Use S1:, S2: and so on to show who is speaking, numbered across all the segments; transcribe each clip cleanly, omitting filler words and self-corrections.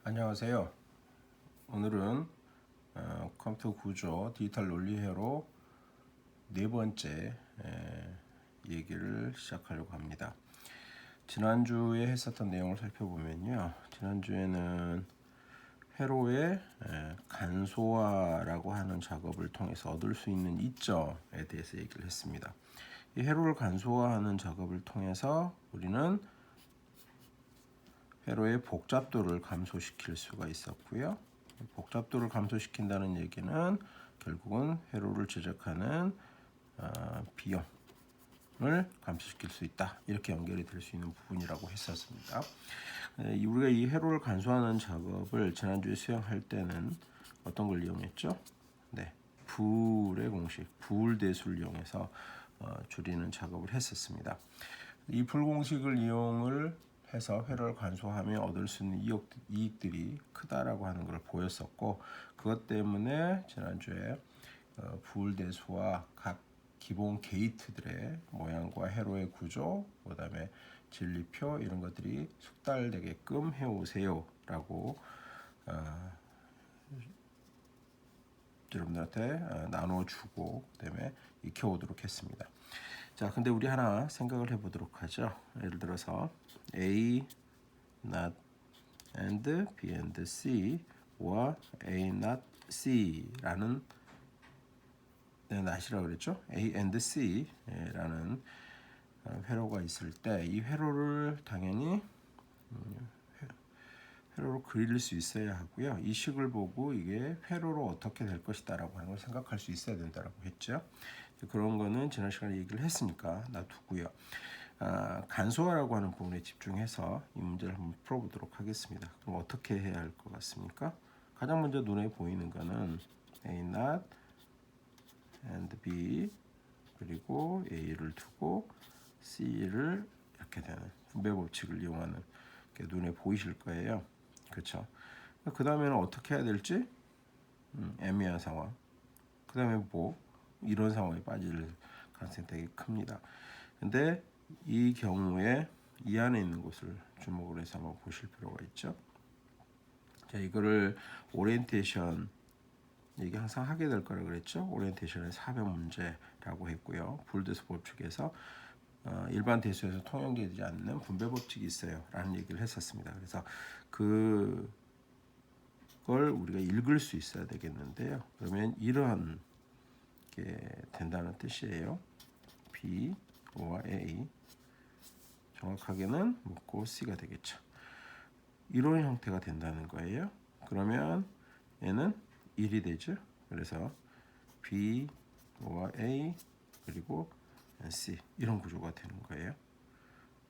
S1: 안녕하세요. 오늘은 컴퓨터 구조 디지털 논리 회로 네 번째 얘기를 시작하려고 합니다. 지난주에 했었던 내용을 살펴보면요. 지난주에는 회로의 간소화라고 하는 작업을 통해서 얻을 수 있는 이점에 대해서 얘기를 했습니다. 이 회로를 간소화하는 작업을 통해서 우리는 회로의 복잡도를 감소시킬 수가 있었고요. 복잡도를 감소시킨다는 얘기는 결국은 회로를 제작하는 비용을 감소시킬 수 있다. 이렇게 연결이 될 수 있는 부분이라고 했었습니다. 우리가 이 회로를 간소화하는 작업을 지난주에 수행할 때는 어떤 걸 이용했죠? 네, 불의 공식, 불대수를 이용해서 줄이는 작업을 했었습니다. 이 불공식을 이용을 해서 회로를 간소화하며 얻을 수 있는 이익들이 크다라고 하는 걸 보였었고, 그것 때문에 지난주에 부울대수와 각 기본 게이트들의 모양과 회로의 구조, 그다음에 진리표 이런 것들이 숙달되게끔 해오세요라고 여러분들한테 나눠주고 그다음에 익혀오도록 했습니다. 자, 근데 우리 하나 생각을 해보도록 하죠. 예를 들어서 A not and B and C와 A not C라는 not이라고 그랬죠. A and C라는 회로가 있을 때 이 회로를 당연히 회로로 그릴 수 있어야 하고요. 이 식을 보고 이게 회로로 어떻게 될 것이다라고 하는 걸 생각할 수 있어야 된다라고 했죠. 그런 거는 지난 시간에 얘기를 했으니까 놔두고요. 간소화라고 하는 부분에 집중해서 이 문제를 한번 풀어보도록 하겠습니다. 그럼 어떻게 해야 할 것 같습니까? 가장 먼저 눈에 보이는 거는 A not and B 그리고 A를 두고 C를 이렇게 되는 분배 법칙을 이용하는 게 눈에 보이실 거예요. 그렇죠? 그 다음에는 어떻게 해야 될지 애매한 상황. 그 다음에 뭐 이런 상황에 빠질 가능성이 되게 큽니다. 근데 이 경우에 이 안에 있는 것을 주목을 해서 한번 보실 필요가 있죠. 자, 이거를 오리엔테이션 얘기 항상 하게 될 거라 그랬죠. 오리엔테이션의 사변 문제라고 했고요. 불대수 법칙에서 일반 대수에서 통용되지 않는 분배 법칙이 있어요 라는 얘기를 했었습니다. 그래서 그걸 우리가 읽을 수 있어야 되겠는데요. 그러면 이러한 게 된다는 뜻이에요. B와 A 정확하게는 묻고 C가 되겠죠. 이런 형태가 된다는 거예요. 그러면 얘는 1이 되죠. 그래서 B와 A 그리고 C 이런 구조가 되는 거예요.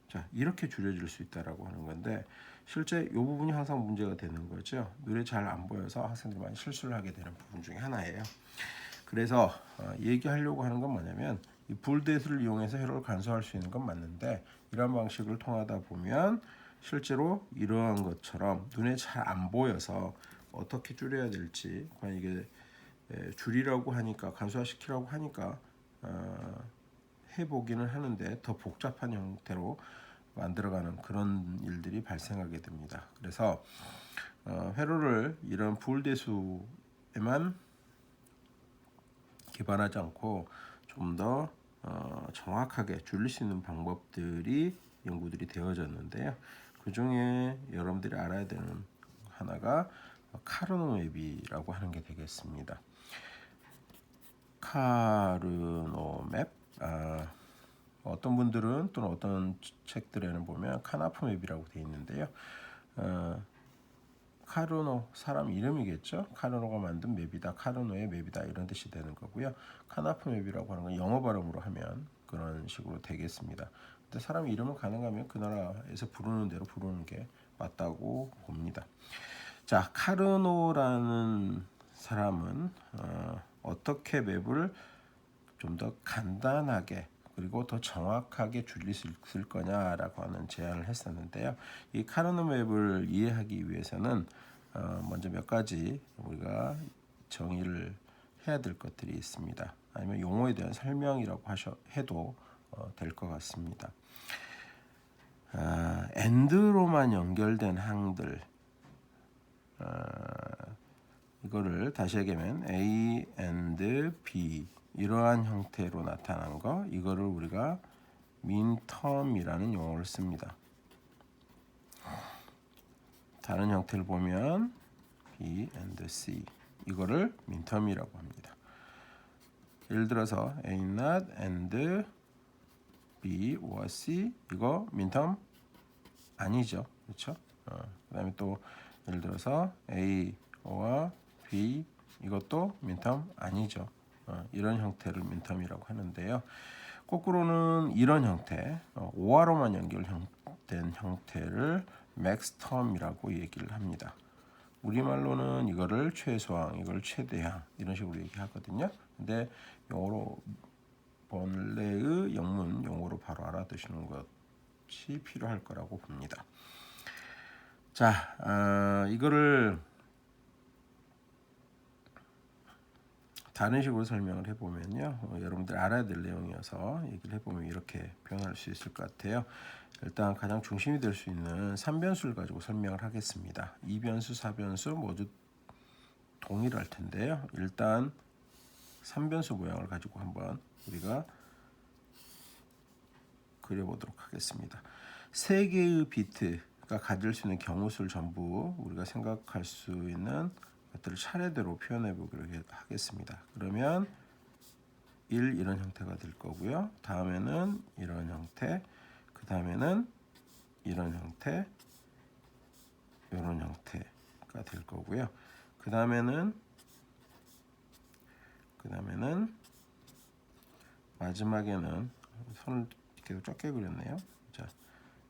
S1: 자, 이렇게 줄여질 수 있다라고 하는 건데 실제 이 부분이 항상 문제가 되는 거죠. 눈에 잘 안 보여서 학생들이 많이 실수를 하게 되는 부분 중에 하나예요. 그래서 얘기하려고 하는 건 뭐냐면 이 불대수를 이용해서 회로를 간소화할 수 있는 건 맞는데 이런 방식을 통하다 보면 실제로 이러한 것처럼 눈에 잘 안 보여서 어떻게 줄여야 될지 과연 이게 줄이라고 하니까 간소화시키라고 하니까 해보기는 하는데 더 복잡한 형태로 만들어가는 그런 일들이 발생하게 됩니다. 그래서 회로를 이런 불대수에만 기반하지 않고 좀 더 정확하게 줄일 수 있는 방법들이 연구들이 되어졌는데요. 그 중에 여러분들이 알아야 되는 하나가 카르노 맵이라고 하는 게 되겠습니다. 카르노 맵 어떤 분들은 또는 어떤 책들에는 보면 카나프 맵이라고 되어 있는데요. 카르노 사람 이름이겠죠. 카르노가 만든 맵이다, 카르노의 맵이다 이런 뜻이 되는 거고요. 카나프 맵이라고 하는 건 영어 발음으로 하면 그런 식으로 되겠습니다. 근데 사람 이름은 가능하면 그 나라에서 부르는 대로 부르는 게 맞다고 봅니다. 자, 카르노라는 사람은 어떻게 맵을 좀 더 간단하게 그리고 더 정확하게 줄일 수 있을 거냐라고 하는 제안을 했었는데요. 이 카르노 맵을 이해하기 위해서는 먼저 몇 가지 우리가 정의를 해야 될 것들이 있습니다. 아니면 용어에 대한 설명이라고 해도 될 것 같습니다. AND로만 연결된 항들 이거를 다시 얘기하면 A and B 이러한 형태로 나타난 거, 이거를 우리가 민텀이라는 용어를 씁니다. 다른 형태를 보면 B and C 이거를 민텀이라고 합니다. 예를 들어서 A not and B or C 이거 민텀 아니죠, 그렇죠? 그다음에 또 예를 들어서 A와 B 이것도 민텀 아니죠. 이런 형태를 민텀이라고 하는데요. 거꾸로는 이런 형태, 오화로만 연결된 형태를 맥스텀이라고 얘기를 합니다. 우리말로는 이거를 최소항, 이걸 최대항 이런 식으로 얘기하거든요. 근데 영어로 본래의 영문 용어로 바로 알아두시는 것이 필요할 거라고 봅니다. 자, 이거를 다른 식으로 설명을 해보면요, 여러분들 알아야 될 내용이어서 얘기를 해보면 이렇게 표현할 수 있을 것 같아요. 일단 가장 중심이 될 수 있는 3변수를 가지고 설명을 하겠습니다. 2변수, 4변수 모두 동일할 텐데요. 일단 3변수 모양을 가지고 한번 우리가 그려보도록 하겠습니다. 3개의 비트가 가질 수 있는 경우수를 전부 우리가 생각할 수 있는 것들을 차례대로 표현해 보기로 하겠습니다. 그러면 1 이런 형태가 될 거고요. 다음에는 이런 형태, 그 다음에는 이런 형태, 이런 형태가 될 거고요. 그 다음에는 마지막에는 손을 계속 적게 그렸네요. 자,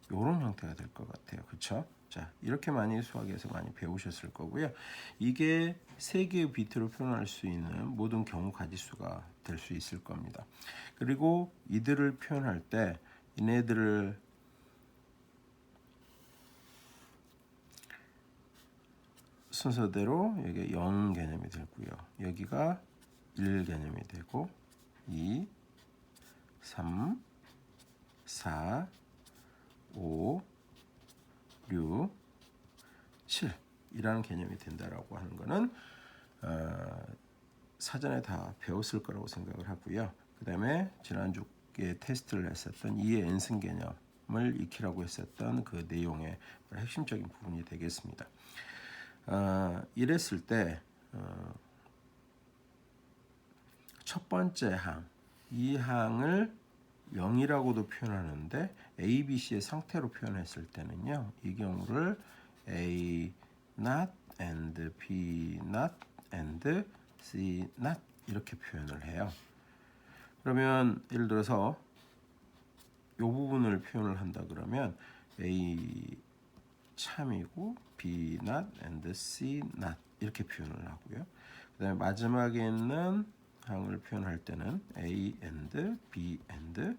S1: 이런 형태가 될 것 같아요. 그렇죠? 자, 이렇게 많이 수학에서 많이 배우셨을 거고요. 이게 3개의 비트로 표현할 수 있는 모든 경우 가지수가 될 수 있을 겁니다. 그리고 이들을 표현할 때 얘네들을 순서대로 여기 0 개념이 되고요. 여기가 1 개념이 되고 2, 3, 4, 5, 6, 7 이라는 개념이 된다라고 하는 거는 사전에 다 배웠을 거라고 생각을 하고요. 그 다음에 지난주에 테스트를 했었던 2의 n승 개념을 익히라고 했었던 그 내용의 핵심적인 부분이 되겠습니다. 이랬을 때 첫 번째 항, 이 항을 0이라고도 표현하는데 A, B, C의 상태로 표현했을 때는요, 이 경우를 A not and B not and C not 이렇게 표현을 해요. 그러면 예를 들어서 이 부분을 표현을 한다 그러면 A 참이고 B not and C not 이렇게 표현을 하고요. 그 다음에 마지막에 있는 항을 표현할 때는 A and B and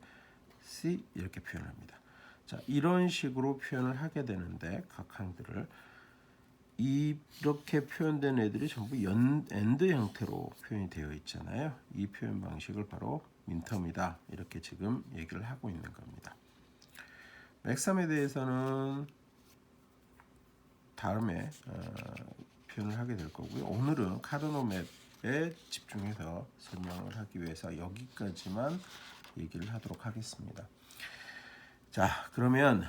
S1: C 이렇게 표현합니다. 자, 이런 식으로 표현을 하게 되는데 각 항들을 이렇게 표현된 애들이 전부 엔드 형태로 표현이 되어 있잖아요. 이 표현 방식을 바로 민텀이다 이렇게 지금 얘기를 하고 있는 겁니다. 맥섬에 대해서는 다음에 표현을 하게 될 거고요. 오늘은 카르노 맵에 집중해서 설명을 하기 위해서 여기까지만 얘기를 하도록 하겠습니다. 자, 그러면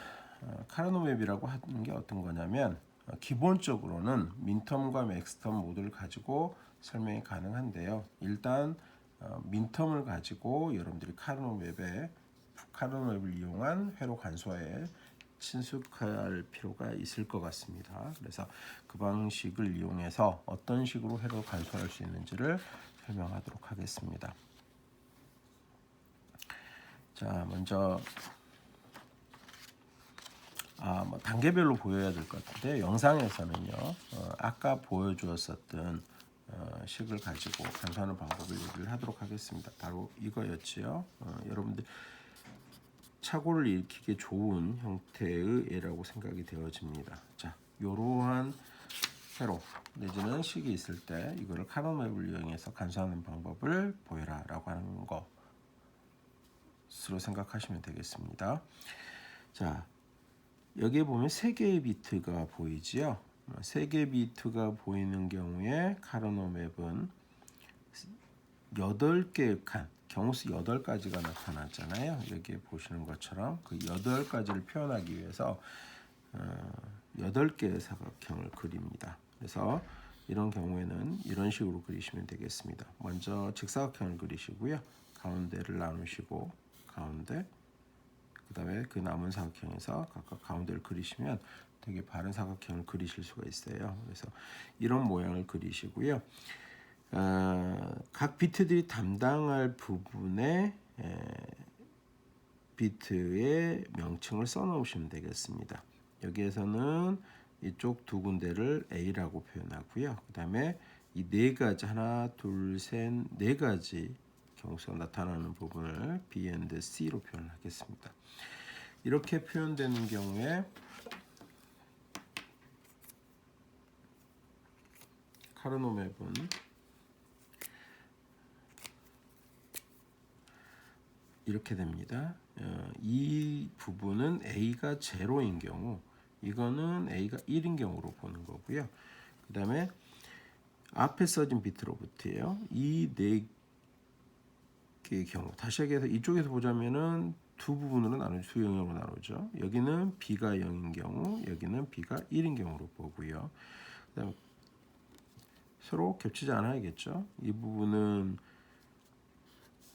S1: 카르노 맵이라고 하는 게 어떤 거냐면 기본적으로는 민텀과 맥스텀 모두를 가지고 설명이 가능한데요. 일단 민텀을 가지고 여러분들이 카르노 맵을 이용한 회로 간소화에 친숙할 필요가 있을 것 같습니다. 그래서 그 방식을 이용해서 어떤 식으로 회로 간소화할 수 있는지를 설명하도록 하겠습니다. 자, 먼저 단계별로 보여야 될 것 같은데 영상에서는요, 아까 보여주었었던 식을 가지고 간소화하는 방법을 얘기를 하도록 하겠습니다. 바로 이거였지요. 여러분들 착오를 일으키기 좋은 형태의 애라고 생각이 되어집니다. 자, 이러한 회로 내지는 식이 있을 때 이거를 카르노맵을 이용해서 간소화하는 방법을 보여라라고 하는 것으로 생각하시면 되겠습니다. 자, 여기에 보면 3개의 비트가 보이지요. 3개 비트가 보이는 경우에 카르노 맵은 8개의 칸, 경우수 8가지가 나타났잖아요. 여기에 보시는 것처럼 그 8가지를 표현하기 위해서 8개의 사각형을 그립니다. 그래서 이런 경우에는 이런 식으로 그리시면 되겠습니다. 먼저 직사각형을 그리시고요. 가운데를 나누시고 가운데, 그 다음에 그 남은 사각형에서 각각 가운데를 그리시면 되게 바른 사각형을 그리실 수가 있어요. 그래서 이런 모양을 그리시고요. 각 비트들이 담당할 부분에 비트의 명칭을 써놓으시면 되겠습니다. 여기에서는 이쪽 두 군데를 A라고 표현하고요. 그 다음에 이 네 가지, 하나, 둘, 셋, 네 가지 경우수가 나타나는 부분을 B and C로 표현하겠습니다. 이렇게 표현되는 경우에 카르노 맵은 이렇게 됩니다. 이 부분은 A가 0인 경우, 이거는 A가 1인 경우로 보는 거고요. 그 다음에 앞에 써진 비트로부터예요. 이 네 개의 경우, 다시 얘기해서 이쪽에서 보자면은 두 부분으로 나누죠. 두 영역으로 나누죠. 여기는 B가 0인 경우, 여기는 B가 1인 경우로 보고요. 그다음에 서로 겹치지 않아야겠죠. 이 부분은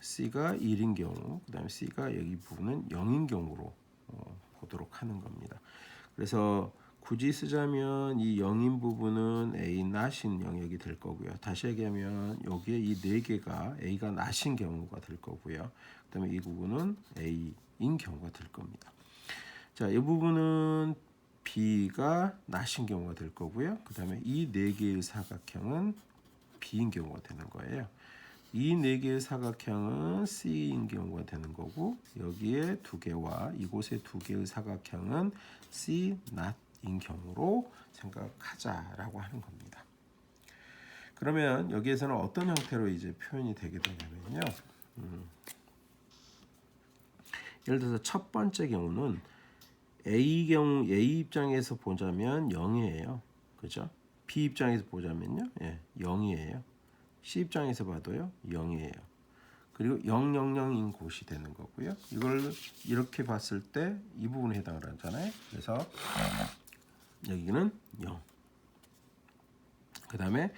S1: C가 1인 경우, 그 다음에 C가 여기 부분은 0인 경우로 보도록 하는 겁니다. 그래서 굳이 쓰자면 이 0인 부분은 A 낫인 영역이 될 거고요. 다시 얘기하면 여기에 이 네 개가 A가 낫인 경우가 될 거고요. 그 다음에 이 부분은 A인 경우가 될 겁니다. 자, 이 부분은 B가 낫인 경우가 될 거고요. 그 다음에 이 네 개의 사각형은 B인 경우가 되는 거예요. 이 네 개의 사각형은 C인 경우가 되는 거고, 여기에 두 개와 이곳의 두 개의 사각형은 C not인 경우로 생각하자라고 하는 겁니다. 그러면 여기에서는 어떤 형태로 이제 표현이 되게 되냐면요. 예를 들어서 첫 번째 경우는 A 입장에서 보자면 0이에요. 그죠? B 입장에서 보자면요. 0이에요. C 입장에서 봐도요. 0이에요. 그리고 000인 곳이 되는 거고요. 이걸 이렇게 봤을 때 이 부분에 해당을 하잖아요. 그래서 여기는 0. 그 다음에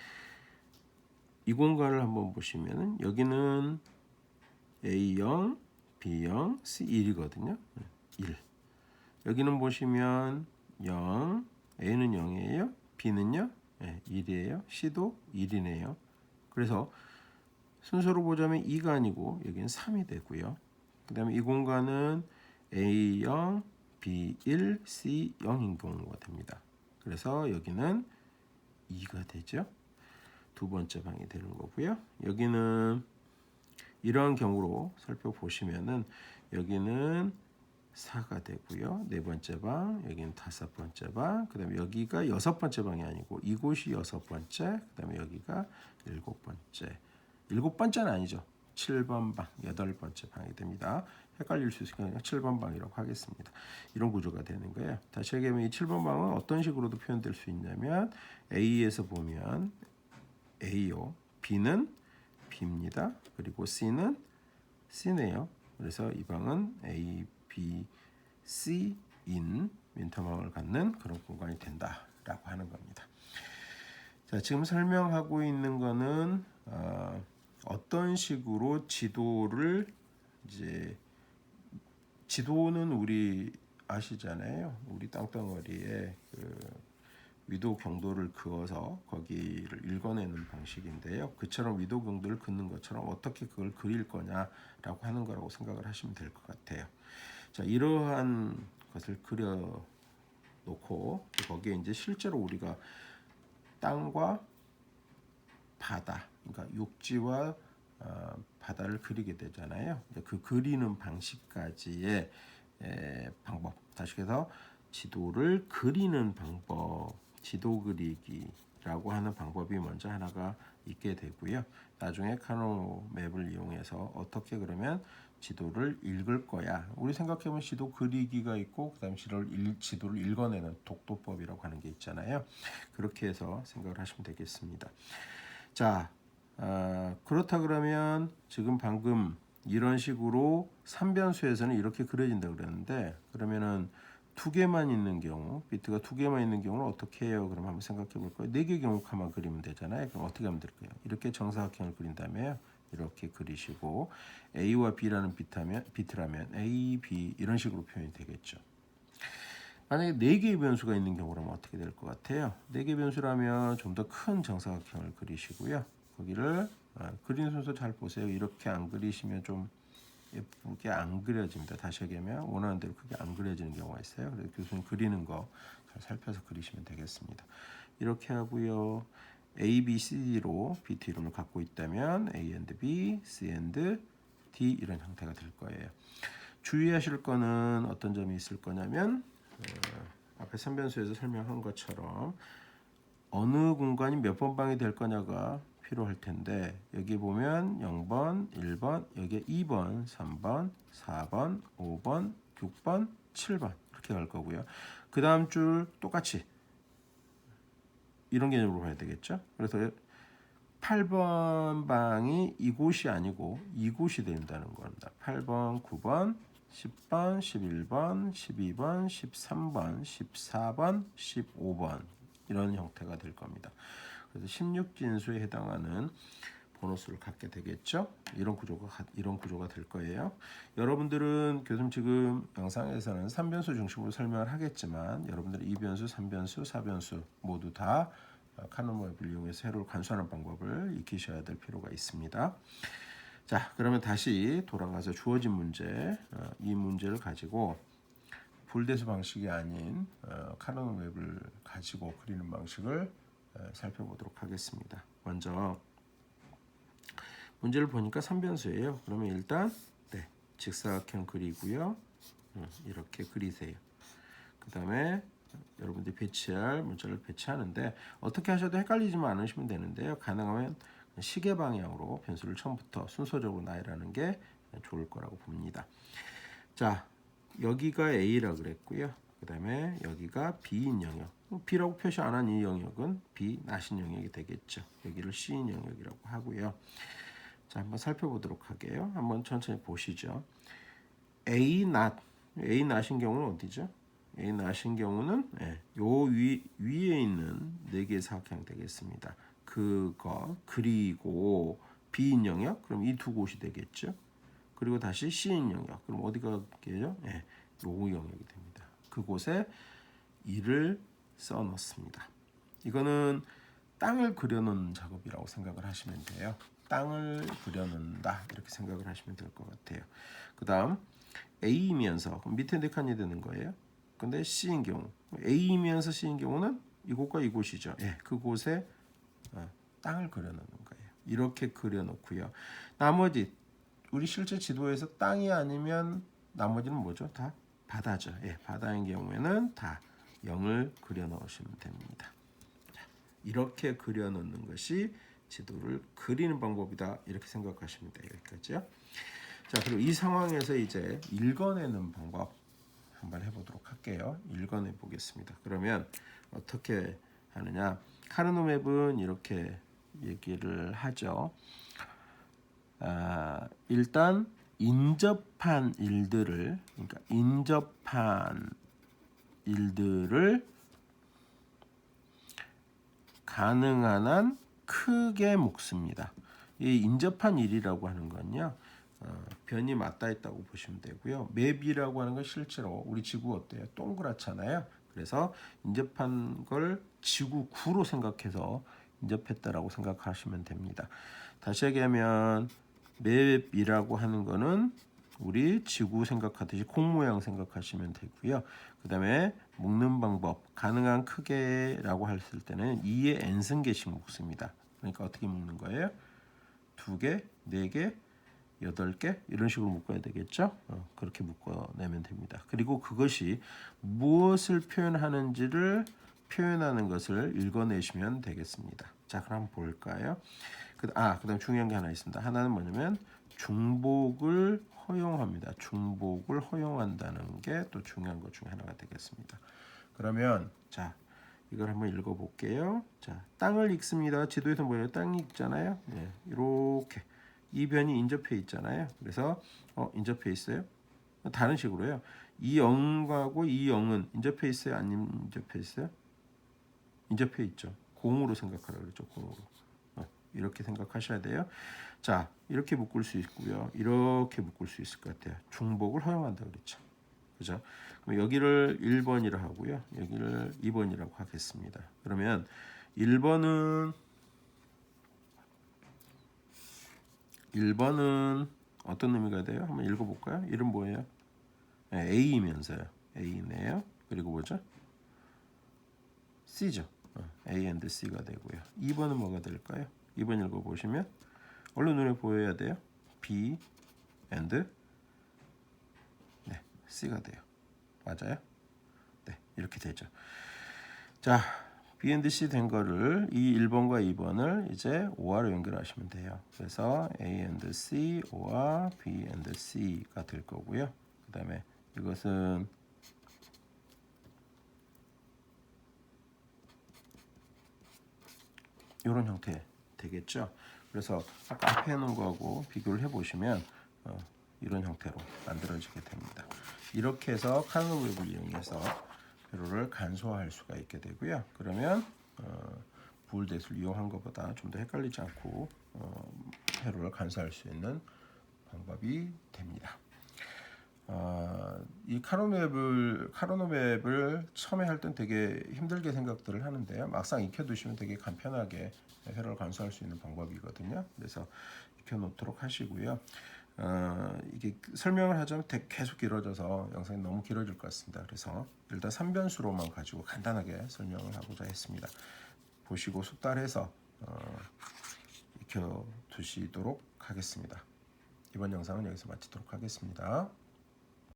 S1: 이 공간을 한번 보시면은 여기는 A0, B0, C1이거든요. 1. 여기는 보시면 0, A는 0이에요. B는요? 1이에요. C도 1이네요. 그래서 순서로 보자면 2가 아니고 여기는 3이 되고요. 그 다음에 이 공간은 A0, B1, C0인 경우가 됩니다. 그래서 여기는 2가 되죠. 두 번째 방이 되는 거고요. 여기는 이러한 경우로 살펴보시면은 여기는 4가 되고요. 네 번째 방, 여기는 다섯 번째 방, 그 다음에 여기가 여섯 번째 방이 아니고 이곳이 여섯 번째, 그 다음에 여기가 일곱 번째. 일곱 번째는 아니죠. 7번 방, 여덟 번째 방이 됩니다. 헷갈릴 수 있으니까 7번 방이라고 하겠습니다. 이런 구조가 되는 거예요. 다시 얘기하면 이 7번 방은 어떤 식으로도 표현될 수 있냐면 A에서 보면 A요. B는 B입니다. 그리고 C는 C네요. 그래서 이 방은 A, B, C인 민터방을 갖는 그런 공간이 된다라고 하는 겁니다. 자, 지금 설명하고 있는 거는 어떤 식으로 지도를 이제 지도는 우리 아시잖아요. 우리 땅덩어리에 그 위도 경도를 그어서 거기를 읽어내는 방식인데요. 그처럼 위도 경도를 긋는 것처럼 어떻게 그걸 그릴 거냐라고 하는 거라고 생각을 하시면 될 것 같아요. 자, 이러한 것을 그려 놓고 거기에 이제 실제로 우리가 땅과 바다, 그러니까 육지와 바다를 그리게 되잖아요. 그 그리는 방식까지의 방법, 다시 해서 지도를 그리는 방법, 지도 그리기 라고 하는 방법이 먼저 하나가 있게 되고요. 나중에 카노 맵을 이용해서 어떻게 그러면 지도를 읽을 거야. 우리 생각해보면 지도 그리기가 있고 그다음 지도를 읽어내는 독도법이라고 하는 게 있잖아요. 그렇게 해서 생각을 하시면 되겠습니다. 자, 그렇다 그러면 지금 방금 이런 식으로 3변수에서는 이렇게 그려진다 그랬는데 그러면은 두 개만 있는 경우, 비트가 두 개만 있는 경우는 어떻게 해요? 그럼 한번 생각해 볼까요? 네 개 경우만 그리면 되잖아요. 그럼 어떻게 하면 될까요? 이렇게 정사각형을 그린 다음에 이렇게 그리시고 A와 B라는 비트라면 A, B 이런 식으로 표현이 되겠죠. 만약에 네 개의 변수가 있는 경우라면 어떻게 될 것 같아요? 네 개 변수라면 좀 더 큰 정사각형을 그리시고요. 거기를 그리는 순서 잘 보세요. 이렇게 안 그리시면 좀 예쁘게 안 그려집니다. 다시 얘기하면 원하는 대로 크게 안 그려지는 경우가 있어요. 그래서 교수님 그리는 거 잘 살펴서 그리시면 되겠습니다. 이렇게 하고요. A, B, C, D로 비트 이름을 갖고 있다면 A and B, C and D 이런 형태가 될 거예요. 주의하실 거는 어떤 점이 있을 거냐면 앞에 3변수에서 설명한 것처럼 어느 공간이 몇 번 방이 될 거냐가 필요할 텐데 여기 보면 0번, 1번, 여기에 2번, 3번, 4번, 5번, 6번, 7번 이렇게 갈 거고요. 그 다음 줄 똑같이 이런 개념으로 봐야 되겠죠. 그래서 8번 방이 이곳이 아니고 이곳이 된다는 겁니다. 8번, 9번, 10번, 11번, 12번, 13번, 14번, 15번 이런 형태가 될 겁니다. 그래서 16진수에 해당하는 번호수를 갖게 되겠죠. 이런 구조가 될 거예요. 여러분들은 교수님 지금 영상에서는 3변수 중심으로 설명을 하겠지만 여러분들은 2변수, 3변수, 4변수 모두 다 카노 맵을 이용해서 세로를 관수하는 방법을 익히셔야 될 필요가 있습니다. 자, 그러면 다시 돌아가서 주어진 문제, 이 문제를 가지고 불대수 방식이 아닌 카노 맵을 가지고 그리는 방식을 살펴보도록 하겠습니다. 먼저 문제를 보니까 3변수예요. 그러면 일단 직사각형 그리고요. 이렇게 그리세요. 그 다음에 여러분들이 배치할 문자를 배치하는데 어떻게 하셔도 헷갈리지만 않으시면 되는데요. 가능하면 시계 방향으로 변수를 처음부터 순서적으로 나열하는 게 좋을 거라고 봅니다. 자, 여기가 A라 그랬고요. 그 다음에 여기가 B인 영역. B라고 표시 안 한 이 영역은 B 나신 영역이 되겠죠. 여기를 C인 영역이라고 하고요. 자, 한번 살펴보도록 할게요. 한번 천천히 보시죠. A not인 경우는 어디죠? A not인 경우는 요 위에 있는 네 개의 사각형 되겠습니다. 그거 그리고 B인 영역 그럼 이 두 곳이 되겠죠. 그리고 다시 C인 영역 그럼 어디가 되죠? 요 영역이 됩니다. 그곳에 2를 써 넣습니다. 이거는 땅을 그려놓는 작업이라고 생각을 하시면 돼요. 땅을 그려놓는다 이렇게 생각을 하시면 될 것 같아요. 그 다음 A이면서 그럼 밑에 네 칸이 되는 거예요. 근데 C인 경우 A이면서 C인 경우는 이곳과 이곳이죠. 그곳에 땅을 그려놓는 거예요. 이렇게 그려놓고요. 나머지 우리 실제 지도에서 땅이 아니면 나머지는 뭐죠? 다 바다죠. 바다인 경우에는 다 0을 그려 넣으시면 됩니다. 이렇게 그려 놓는 것이 지도를 그리는 방법이다. 이렇게 생각하시면 돼요. 여기까지요. 자, 그리고 이 상황에서 이제 읽어내는 방법 한번 해보도록 할게요. 읽어내 보겠습니다. 그러면 어떻게 하느냐? 카르노 맵은 이렇게 얘기를 하죠. 일단 인접한 일들을 가능한 한 크게 묶습니다. 이 인접한 일이라고 하는 건요. 변이 맞닿아 있다고 보시면 되고요. 맵이라고 하는 건 실제로 우리 지구 어때요? 동그랗잖아요. 그래서 인접한 걸 지구구로 생각해서 인접했다라고 생각하시면 됩니다. 다시 얘기하면 맵이라고 하는 거는 우리 지구 생각하듯이 콩 모양 생각하시면 되고요. 그 다음에 묶는 방법 가능한 크게라고 했을 때는 2의 n승계씩 묶습니다. 그러니까 어떻게 묶는 거예요? 2개, 4개, 8개 이런 식으로 묶어야 되겠죠. 그렇게 묶어내면 됩니다. 그리고 그것이 무엇을 표현하는지를 표현하는 것을 읽어내시면 되겠습니다. 자, 그럼 볼까요? 그다음 중요한 게 하나 있습니다. 하나는 뭐냐면 중복을 허용합니다. 중복을 허용한다는 게 또 중요한 것 중에 하나가 되겠습니다. 그러면 자, 이걸 한번 읽어볼게요. 자, 땅을 읽습니다. 지도에서 뭐예요? 땅이 있잖아요. 네, 이렇게 이 변이 인접해 있잖아요. 그래서 인접해 있어요? 다른 식으로요. 이 영하고 이 영은 인접해 있어요? 안 인접해 있어요? 인접해 있죠. 공으로 생각하라고 그랬죠. 공으로. 이렇게 생각하셔야 돼요. 자, 이렇게 묶을 수 있고요. 이렇게 묶을 수 있을 것 같아요. 중복을 허용한다 그랬죠. 그죠? 그럼 여기를 1번이라 하고요. 여기를 2번이라고 하겠습니다. 그러면 1번은 어떤 의미가 돼요? 한번 읽어볼까요? 이름 뭐예요? 네, A이면서요. A네요. 그리고 뭐죠? C죠. A and C가 되고요. 2번은 뭐가 될까요? 2번 읽어보시면 얼른 눈에 보여야 돼요. B and C가 돼요. 맞아요? 네, 이렇게 되죠. 자, B and C 된 거를 이 1번과 2번을 이제 OR로 연결하시면 돼요. 그래서 A and C, OR, B and C가 될 거고요. 그 다음에 이것은 이런 형태 되겠죠. 그래서 아까 앞에 해놓은 거하고 비교를 해보시면 이런 형태로 만들어지게 됩니다. 이렇게 해서 카노 웹을 이용해서 회로를 간소화할 수가 있게 되고요. 그러면 부울댓을 이용한 것보다 좀 더 헷갈리지 않고 회로를 간소화할 수 있는 방법이 됩니다. 이 카로노맵을 처음에 할 땐 되게 힘들게 생각들을 하는데요. 막상 익혀두시면 되게 간편하게 회로를 간소화할 수 있는 방법이거든요. 그래서 익혀놓도록 하시고요. 이게 설명을 하자면 계속 길어져서 영상이 너무 길어질 것 같습니다. 그래서 일단 3변수로만 가지고 간단하게 설명을 하고자 했습니다. 보시고 숙달해서 익혀두시도록 하겠습니다. 이번 영상은 여기서 마치도록 하겠습니다.